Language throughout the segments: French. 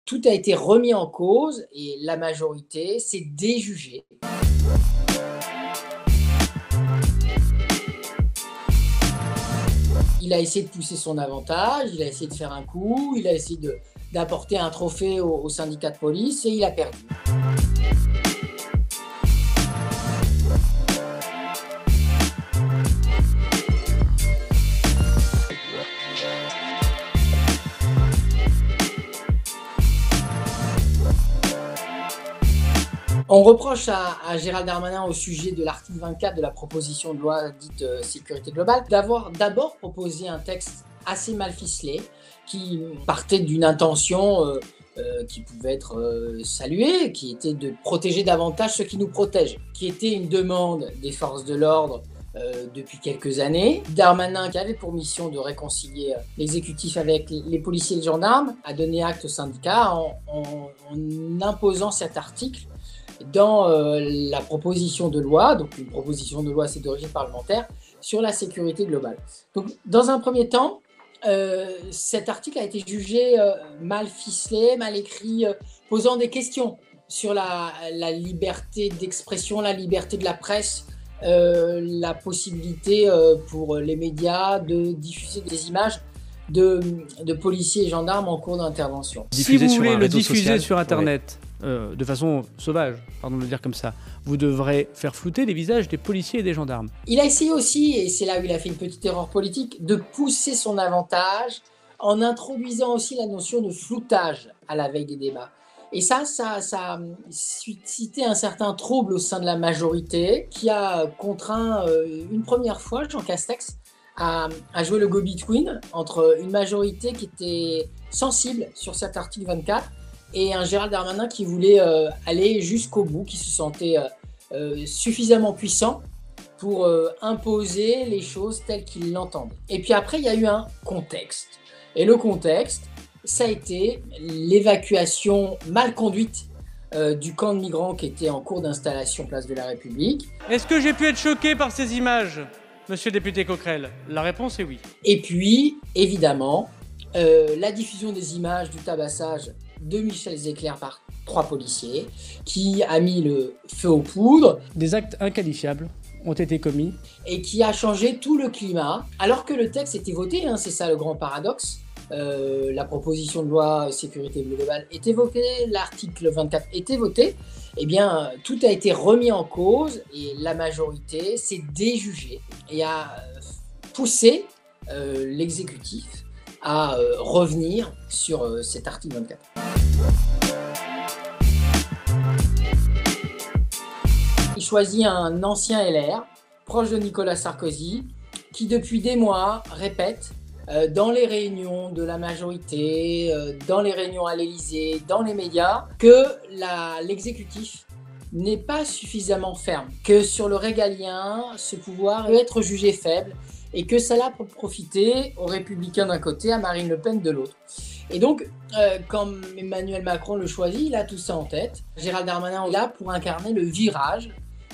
tout a été remis en cause et la majorité s'est déjugée. Il a essayé de pousser son avantage, il a essayé de faire un coup, il a essayé d'apporter un trophée au syndicat de police et il a perdu. On reproche à Gérald Darmanin, au sujet de l'article 24 de la proposition de loi dite sécurité globale, d'avoir d'abord proposé un texte assez mal ficelé, qui partait d'une intention qui pouvait être saluée, qui était de protéger davantage ceux qui nous protègent, qui était une demande des forces de l'ordre depuis quelques années. Darmanin, qui avait pour mission de réconcilier l'exécutif avec les policiers et les gendarmes, a donné acte aux syndicats en imposant cet article dans la proposition de loi, donc une proposition de loi c'est d'origine parlementaire, sur la sécurité globale. Donc dans un premier temps, cet article a été jugé mal ficelé, mal écrit, posant des questions sur la liberté d'expression, la liberté de la presse, la possibilité pour les médias de diffuser des images de policiers et gendarmes en cours d'intervention. Si vous voulez le diffuser sur Internet, de façon sauvage, pardon de le dire comme ça, vous devrez faire flouter les visages des policiers et des gendarmes. Il a essayé aussi, et c'est là où il a fait une petite erreur politique, de pousser son avantage en introduisant aussi la notion de floutage à la veille des débats. Et ça a suscité un certain trouble au sein de la majorité, qui a contraint une première fois Jean Castex à jouer le go-between entre une majorité qui était sensible sur cet article 24 et un Gérald Darmanin qui voulait aller jusqu'au bout, qui se sentait suffisamment puissant pour imposer les choses telles qu'il l'entendait. Et puis après, il y a eu un contexte. Et le contexte, ça a été l'évacuation mal conduite du camp de migrants qui était en cours d'installation place de la République. Est-ce que j'ai pu être choqué par ces images, monsieur le député Coquerel? La réponse est oui. Et puis, évidemment, la diffusion des images du tabassage de Michel Zecler par 3 policiers, qui a mis le feu aux poudres. Des actes inqualifiables ont été commis. Et qui a changé tout le climat, alors que le texte était voté, c'est ça le grand paradoxe. La proposition de loi sécurité globale était votée, l'article 24 était voté, eh bien tout a été remis en cause et la majorité s'est déjugée et a poussé l'exécutif à revenir sur cet article 24. Il choisit un ancien LR, proche de Nicolas Sarkozy, qui depuis des mois répète dans les réunions de la majorité, dans les réunions à l'Élysée, dans les médias, que l'exécutif n'est pas suffisamment ferme, que sur le régalien, ce pouvoir peut être jugé faible et que ça l'a profité aux Républicains d'un côté, à Marine Le Pen de l'autre. Et donc, quand Emmanuel Macron le choisit, il a tout ça en tête. Gérald Darmanin est là pour incarner le virage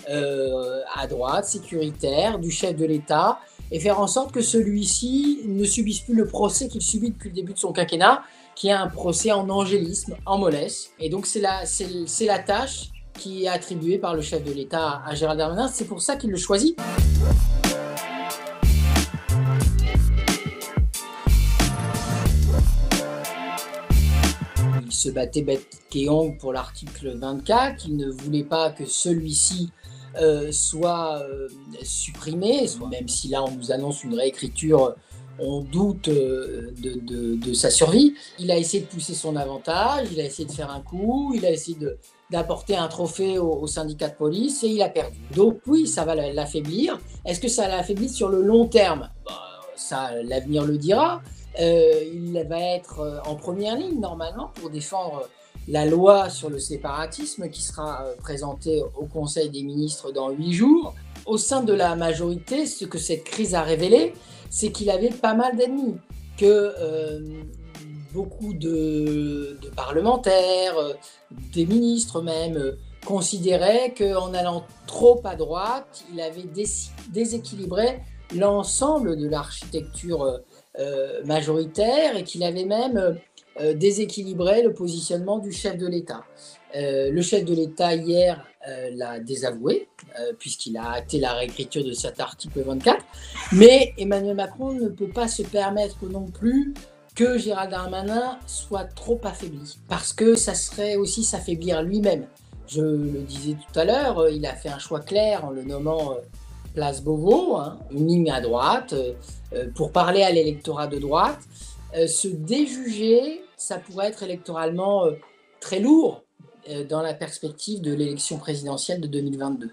à droite, sécuritaire, du chef de l'État, et faire en sorte que celui-ci ne subisse plus le procès qu'il subit depuis le début de son quinquennat, qui est un procès en angélisme, en mollesse. Et donc c'est la tâche qui est attribuée par le chef de l'État à Gérald Darmanin, c'est pour ça qu'il le choisit. Il se battait bec et ongles pour l'article 24, il ne voulait pas que celui-ci soit supprimé, même si là on nous annonce une réécriture, on doute de sa survie. Il a essayé de pousser son avantage, il a essayé de faire un coup, il a essayé d'apporter un trophée au syndicat de police et il a perdu. Donc oui, ça va l'affaiblir. Est-ce que ça l'affaiblit sur le long terme? Ça, l'avenir le dira. Il va être en première ligne normalement pour défendre la loi sur le séparatisme qui sera présentée au Conseil des ministres dans 8 jours. Au sein de la majorité, ce que cette crise a révélé, c'est qu'il avait pas mal d'ennemis, que beaucoup de parlementaires, des ministres même, considéraient qu'en allant trop à droite, il avait déséquilibré l'ensemble de l'architecture majoritaire et qu'il avait même déséquilibrer le positionnement du chef de l'État. Le chef de l'État, hier, l'a désavoué, puisqu'il a acté la réécriture de cet article 24. Mais Emmanuel Macron ne peut pas se permettre non plus que Gérald Darmanin soit trop affaibli, parce que ça serait aussi s'affaiblir lui-même. Je le disais tout à l'heure, il a fait un choix clair en le nommant Place Beauvau, hein, une ligne à droite, pour parler à l'électorat de droite. Se déjuger, ça pourrait être électoralement très lourd dans la perspective de l'élection présidentielle de 2022.